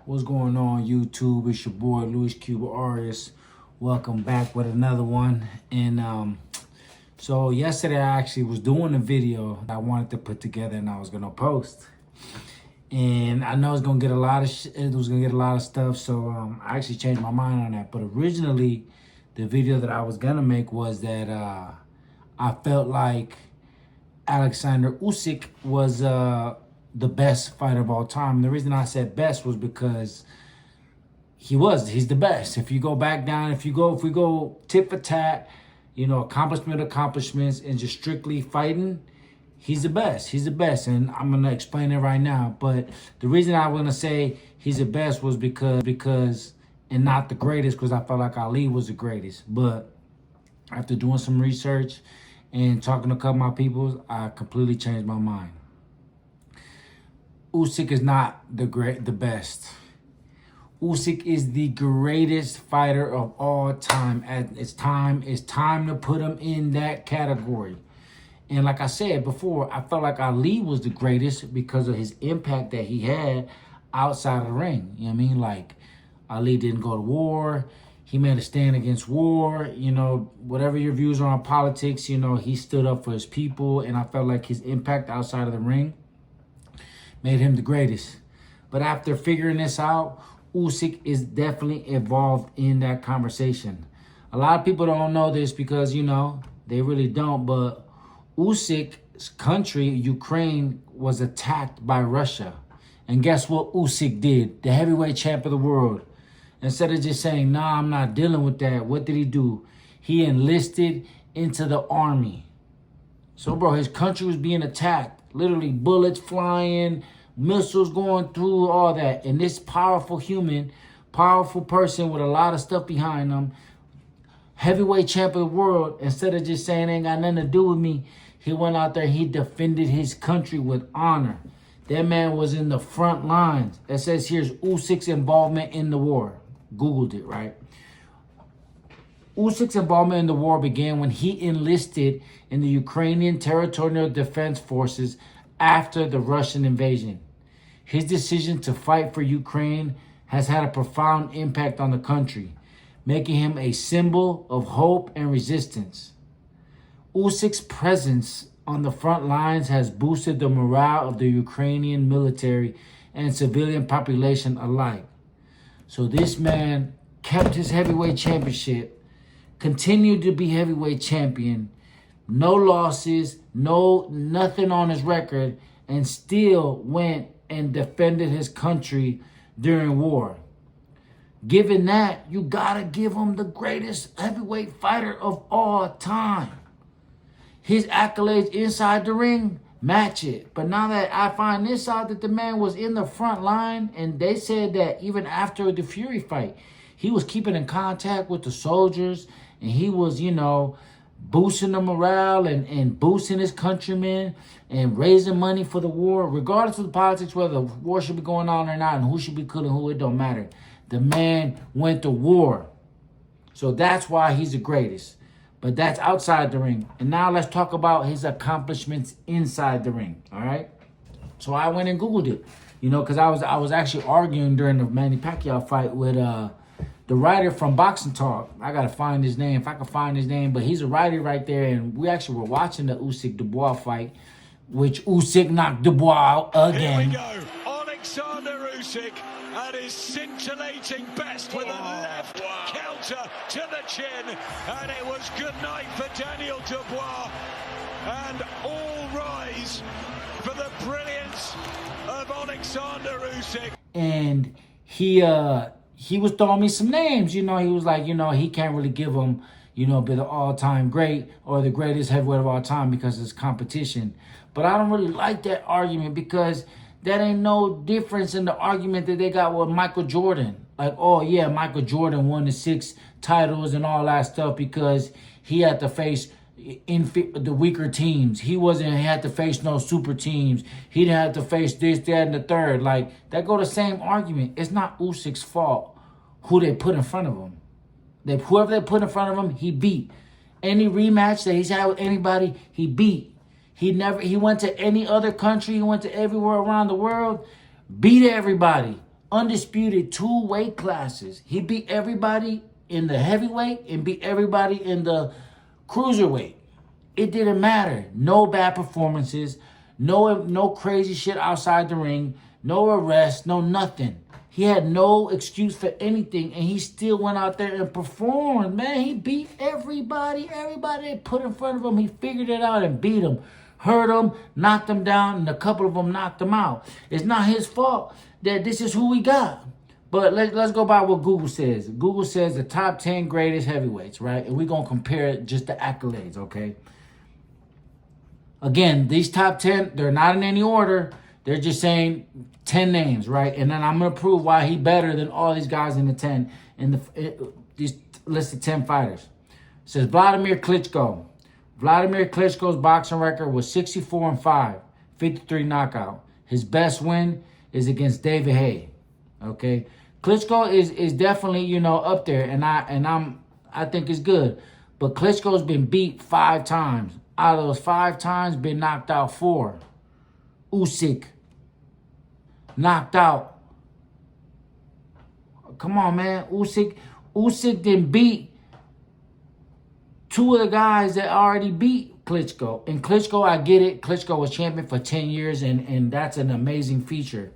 What's going on, YouTube? It's your boy Louis Cuba Arias. Welcome back with another one. And so yesterday I actually was doing a video I wanted to put together and I was gonna post. And I know it's gonna get a lot of it was gonna get a lot of stuff. So I actually changed my mind on that. But originally, the video that I was gonna make was that I felt like Oleksandr Usyk was the best fighter of all time. The reason I said best was because he's the best. If you go back down, if we go tit for tat, accomplishments, and just strictly fighting, he's the best. He's the best, and I'm gonna explain it right now. But the reason I was gonna say he's the best was because and not the greatest, because I felt like Ali was the greatest. But after doing some research and talking to a couple of my people, I completely changed my mind. Usyk is not the best. Usyk is the greatest fighter of all time. It's time to put him in that category. And like I said before, I felt like Ali was the greatest because of his impact that he had outside of the ring. You know what I mean? Like, Ali didn't go to war. He made a stand against war. Whatever your views are on politics, he stood up for his people. And I felt like his impact outside of the ring made him the greatest. But after figuring this out, Usyk is definitely involved in that conversation. A lot of people don't know this because, they really don't. But Usyk's country, Ukraine, was attacked by Russia. And guess what Usyk did? The heavyweight champ of the world. Instead of just saying, nah, I'm not dealing with that, what did he do? He enlisted into the army. So, bro, his country was being attacked. Literally bullets flying, missiles going through, all that. And this powerful person with a lot of stuff behind him, heavyweight champ of the world, instead of just saying ain't got nothing to do with me, he went out there and he defended his country with honor. That man was in the front lines. It says here's Usyk's involvement in the war. Googled it, right? Usyk's involvement in the war began when he enlisted in the Ukrainian Territorial Defense Forces after the Russian invasion. His decision to fight for Ukraine has had a profound impact on the country, making him a symbol of hope and resistance. Usyk's presence on the front lines has boosted the morale of the Ukrainian military and civilian population alike. So this man kept his heavyweight championship, continued to be heavyweight champion, no losses, nothing on his record, and still went and defended his country during war. Given that, you gotta give him the greatest heavyweight fighter of all time. His accolades inside the ring match it. But now that I find this out, that the man was in the front line, and they said that even after the Fury fight, he was keeping in contact with the soldiers, and he was, boosting the morale and boosting his countrymen and raising money for the war. Regardless of the politics, whether the war should be going on or not and who should be killing who, it don't matter. The man went to war. So that's why he's the greatest. But that's outside the ring. And now let's talk about his accomplishments inside the ring, all right? So I went and Googled it, because I was actually arguing during the Manny Pacquiao fight with the writer from Boxing Talk. I got to find his name, if I can find his name. But he's a writer right there, and we actually were watching the Usyk-Dubois fight, which Usyk knocked Dubois out again. Here we go. Oleksandr Usyk at his scintillating best with a left counter to the chin. And it was good night for Daniel Dubois. And all rise for the brilliance of Oleksandr Usyk. And he was throwing me some names. He was like, he can't really give him, be the all-time great or the greatest heavyweight of all time because it's competition. But I don't really like that argument because that ain't no difference in the argument that they got with Michael Jordan. Like, oh, yeah, Michael Jordan won the 6 titles and all that stuff because he had to face the weaker teams. He had to face no super teams. He didn't have to face this, that, and the third. Like, that go the same argument. It's not Usyk's fault who they put in front of him. Whoever they put in front of him, he beat. Any rematch that he's had with anybody, he beat. He went to any other country, he went to everywhere around the world, beat everybody. undisputed 2 weight classes. He beat everybody in the heavyweight and beat everybody in the cruiserweight. It didn't matter. No bad performances, no crazy shit outside the ring, no arrest, no nothing. He had no excuse for anything, and he still went out there and performed, man. He beat everybody they put in front of him. He figured it out and beat them, hurt them, knocked them down, and a couple of them knocked him out. It's not his fault that this is who we got. But let's go by what Google says. Google says the top 10 greatest heavyweights, right? And we're going to compare just the accolades, okay? Again, these top 10, they're not in any order. They're just saying 10 names, right? And then I'm going to prove why he better than all these guys in the 10, these list of 10 fighters. It says Vladimir Klitschko. Vladimir Klitschko's boxing record was 64-5, 53 knockout. His best win is against David Haye. Okay, Klitschko is definitely, up there, and I think it's good. But Klitschko's been beat 5 times. Out of those 5 times, been knocked out 4. Usyk knocked out. Come on, man. Usyk didn't beat 2 of the guys that already beat Klitschko. And Klitschko, I get it. Klitschko was champion for 10 years, and that's an amazing feature.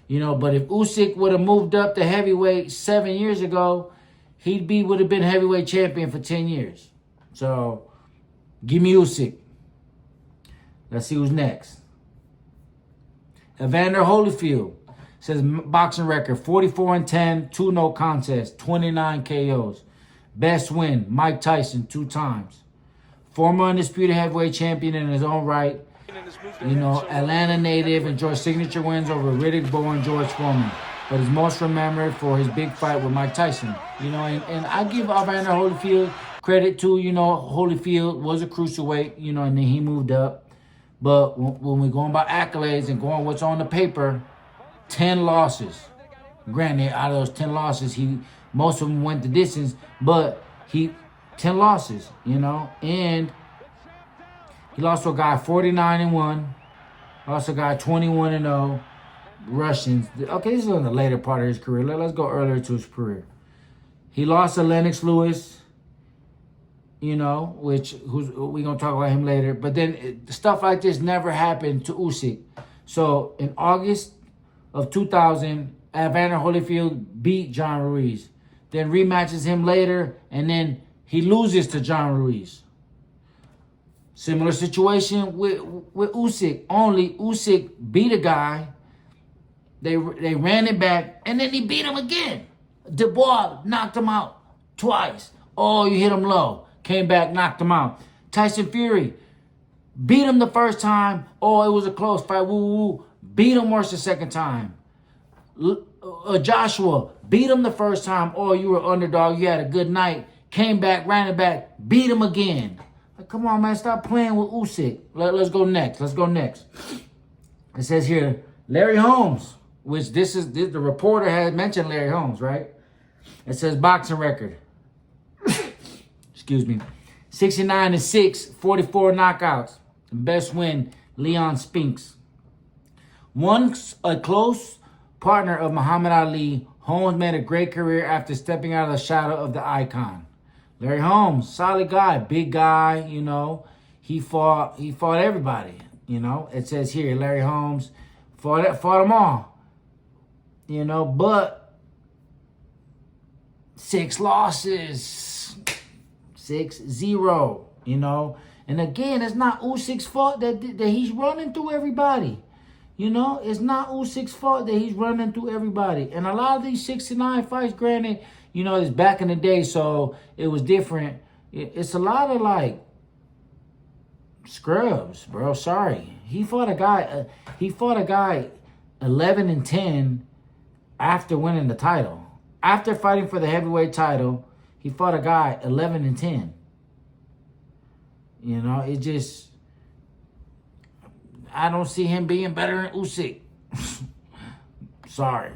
But if Usyk would have moved up to heavyweight 7 years ago, would have been heavyweight champion for 10 years. So, give me Usyk. Let's see who's next. Evander Holyfield says boxing record 44-10, 2 no contests, 29 KOs. Best win, Mike Tyson 2 times. Former undisputed heavyweight champion in his own right. Atlanta native, enjoyed signature wins over Riddick Bowe and George Foreman, but is most remembered for his big fight with Mike Tyson. And I give Evander Holyfield credit too. Holyfield was a cruiserweight, and then he moved up. But when we're going by accolades and going what's on the paper, 10 losses. Granted, out of those 10 losses, most of them went the distance, but 10 losses, and he lost to a guy 49-1, lost to a guy 21-0, Russians. Okay, this is on the later part of his career. Let's go earlier to his career. He lost to Lennox Lewis, which we're going to talk about him later. But then stuff like this never happened to Usyk. So in August of 2000, Evander Holyfield beat John Ruiz. Then rematches him later, and then he loses to John Ruiz. Similar situation with Usyk. Only Usyk beat a guy. They ran it back, and then he beat him again. Dubois knocked him out twice. Oh, you hit him low. Came back, knocked him out. Tyson Fury beat him the first time. Oh, it was a close fight. Woo. Beat him worse the second time. Joshua beat him the first time. Oh, you were underdog. You had a good night. Came back, ran it back. Beat him again. Come on, man. Stop playing with Usyk. Let's go next. It says here, Larry Holmes, which the reporter had mentioned Larry Holmes, right? It says boxing record. Excuse me. 69-6, 44 knockouts. Best win, Leon Spinks. Once a close partner of Muhammad Ali, Holmes made a great career after stepping out of the shadow of the icon. Larry Holmes, solid guy, big guy, He fought everybody, It says here, Larry Holmes fought them all. But 6 losses. 6-0, And again, it's not Usyk's fault that he's running through everybody. It's not Usyk's fault that he's running through everybody. And a lot of these 69 fights, granted, it's back in the day, so it was different. It's a lot of scrubs, bro. Sorry. He fought a guy 11-10 after winning the title. After fighting for the heavyweight title, he fought a guy 11-10. It just, I don't see him being better than Usyk. Sorry.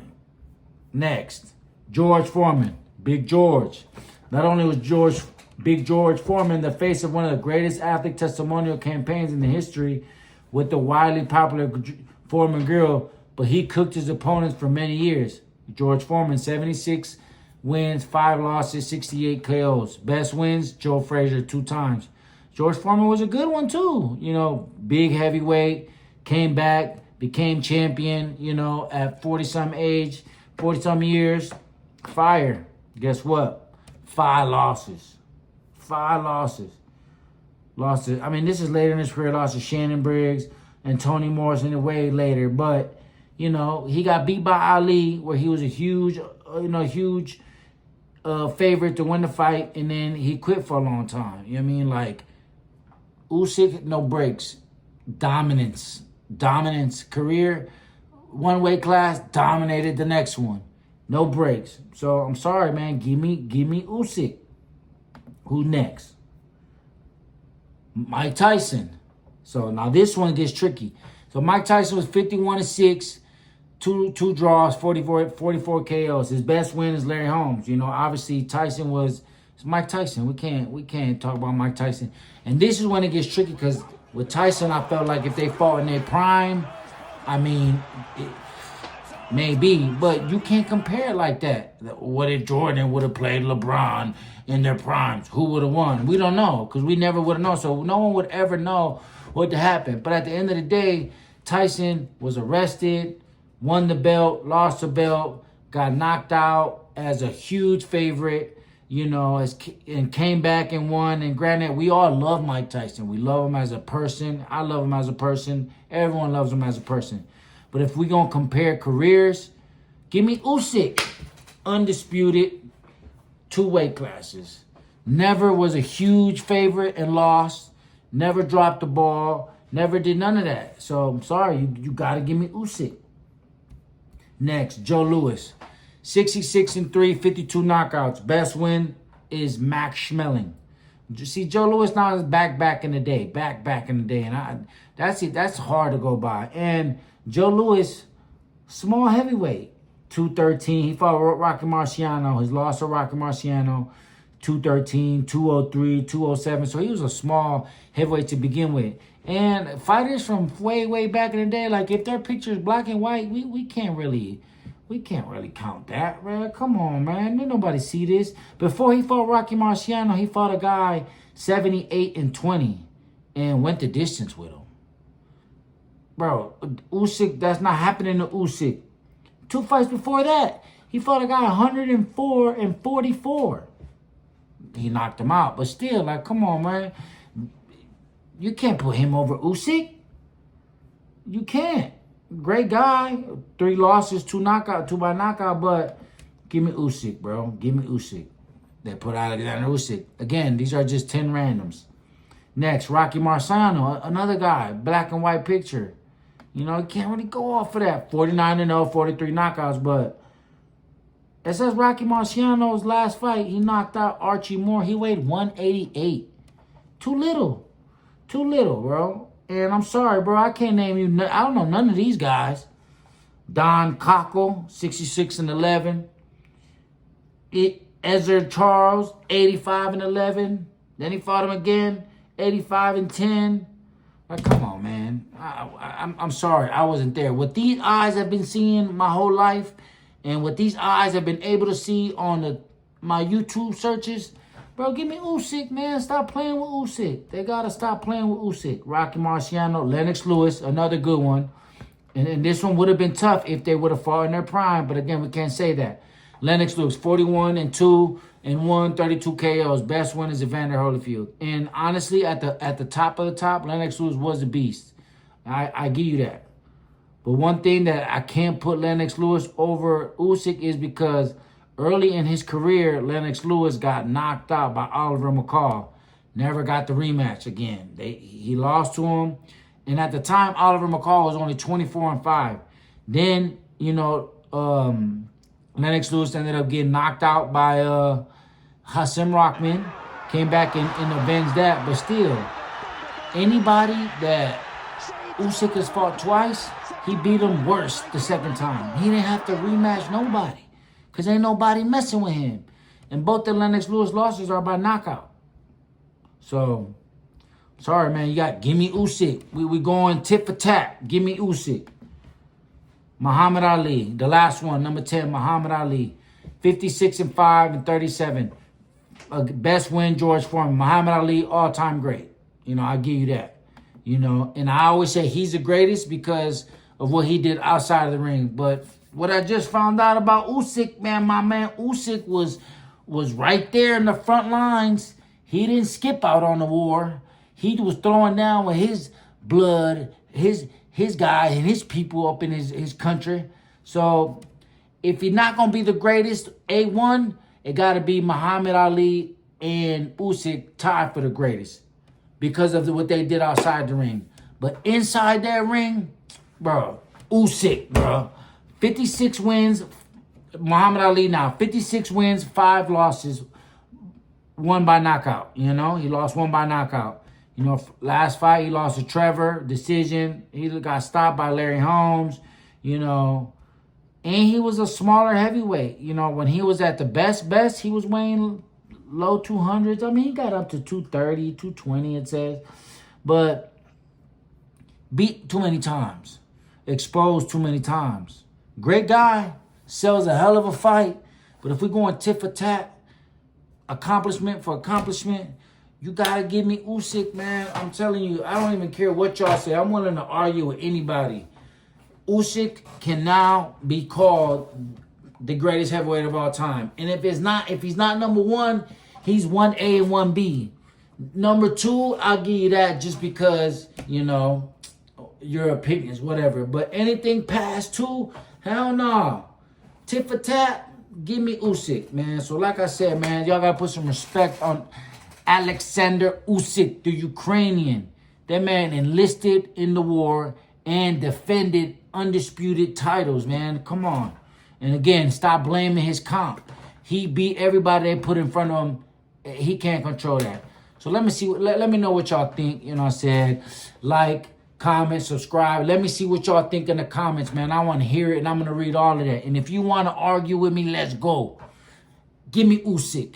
Next, George Foreman, Big George. Not only was Big George Foreman the face of one of the greatest athlete testimonial campaigns in the history with the widely popular Foreman grill, but he cooked his opponents for many years. George Foreman, 76 wins, 5 losses, 68 KOs. Best wins, Joe Frazier 2 times. George Foreman was a good one too. You know, big heavyweight, came back, became champion, you know, at 40-some age, 40-some years. Fire. Guess what? 5 losses. 5 losses. Losses. I mean, this is later in his career. Lost to Shannon Briggs and Tony Morrison way later. But, you know, he got beat by Ali, where he was a huge favorite to win the fight. And then he quit for a long time. You know what I mean? Like, Usyk, no breaks. Dominance. Career, one weight class, dominated the next one. No breaks. So, I'm sorry, man. Give me Usyk. Who next? Mike Tyson. So now this one gets tricky. So Mike Tyson was 51-6, two draws, 44 KOs. His best win is Larry Holmes. You know, obviously Tyson it's Mike Tyson. We can't talk about Mike Tyson. And this is when it gets tricky because with Tyson, I felt like if they fought in their prime, I mean, maybe, but you can't compare it like that. What if Jordan would have played LeBron in their primes? Who would have won? We don't know because we never would have known. So no one would ever know what happened. But at the end of the day, Tyson was arrested, won the belt, lost the belt, got knocked out as a huge favorite, you know, and came back and won. And granted, we all love Mike Tyson. We love him as a person. I love him as a person. Everyone loves him as a person. But if we're going to compare careers, give me Usyk. Undisputed, 2 weight classes. Never was a huge favorite and lost. Never dropped the ball. Never did none of that. So, I'm sorry. You got to give me Usyk. Next, Joe Louis. 66-3, 52 knockouts. Best win is Max Schmeling. You see, Joe Louis now is back in the day. Back in the day. And that's hard to go by. And Joe Louis, small heavyweight, 213. He fought Rocky Marciano. His loss to Rocky Marciano, 213, 203, 207. So he was a small heavyweight to begin with. And fighters from way back in the day, like if their picture is black and white, we can't really count that, man. Come on, man. Didn't nobody see this. Before he fought Rocky Marciano, he fought a guy 78-20 and went the distance with him. Bro, Usyk, that's not happening to Usyk. 2 fights before that, he fought a guy 104-44. He knocked him out. But still, like, come on, man. You can't put him over Usyk. You can't. Great guy. 3 losses, 2 by knockout, but give me Usyk, bro. Give me Usyk. They put Oleksandr Usyk. Again, these are just 10 randoms. Next, Rocky Marciano, another guy, black and white picture. You know, you can't really go off of that. 49-0, 43 knockouts, but it says Rocky Marciano's last fight, he knocked out Archie Moore. He weighed 188. Too little, bro. And I'm sorry, bro, I can't name you. I don't know none of these guys. Don Cockle, 66-11. Ezra Charles, 85-11. Then he fought him again, 85-10. Like, come on, man. I'm sorry, I wasn't there. What these eyes have been seeing my whole life, and what these eyes have been able to see on my YouTube searches, bro, give me Usyk, man. Stop playing with Usyk. They got to stop playing with Usyk. Rocky Marciano, Lennox Lewis, another good one. And this one would have been tough if they would have fought in their prime, but again, we can't say that. Lennox Lewis, 41-2 and 132 KOs. Best win is Evander Holyfield. And honestly, at the top of the top, Lennox Lewis was a beast. I give you that. But one thing that I can't put Lennox Lewis over Usyk is because early in his career, Lennox Lewis got knocked out by Oliver McCall. Never got the rematch again. He lost to him. And at the time, Oliver McCall was only 24-5. Then, you know, Lennox Lewis ended up getting knocked out by Hasim Rahman. Came back and avenged that. But still, anybody that Usyk has fought twice, he beat him worse the second time. He didn't have to rematch nobody because ain't nobody messing with him. And both the Lennox Lewis losses are by knockout. So, sorry, man. Give me Usyk. We going tit for tat. Give me Usyk. Muhammad Ali, the last one, number 10, Muhammad Ali. 56-5 and 37. Best win, George Foreman. Muhammad Ali, all-time great. I'll give you that. And I always say he's the greatest because of what he did outside of the ring. But what I just found out about Usyk, man, my man Usyk was right there in the front lines. He didn't skip out on the war. He was throwing down with his blood, his guys and his people up in his country. So if he's not going to be the greatest, A1, it got to be Muhammad Ali and Usyk tied for the greatest because of what they did outside the ring. But inside that ring, bro, Usyk, bro. 56 wins, Muhammad Ali now. 56 wins, 5 losses, 1 by knockout. He lost 1 by knockout. Last fight, he lost to Trevor, decision. He got stopped by Larry Holmes, And he was a smaller heavyweight. When he was at the best, he was weighing low 200s. I mean, he got up to 230, 220, it says. But beat too many times. Exposed too many times. Great guy. Sells a hell of a fight. But if we're going tit for tat, accomplishment for accomplishment, you got to give me Usyk, man. I'm telling you, I don't even care what y'all say. I'm willing to argue with anybody. Usyk can now be called the greatest heavyweight of all time. And if he's not number 1, he's 1A and 1B. Number 2, I'll give you that just because, your opinions, whatever. But anything past 2, hell no. Tit for tat, give me Usyk, man. So like I said, man, y'all got to put some respect on Oleksandr Usyk, the Ukrainian. That man enlisted in the war and defended undisputed titles, man. Come on. And again, stop blaming his comp. He beat everybody they put in front of him. He can't control that. So let me see. Let me know what y'all think. I said, like, comment, subscribe. Let me see what y'all think in the comments, man. I want to hear it, and I'm going to read all of that. And if you want to argue with me, let's go. Give me Usyk.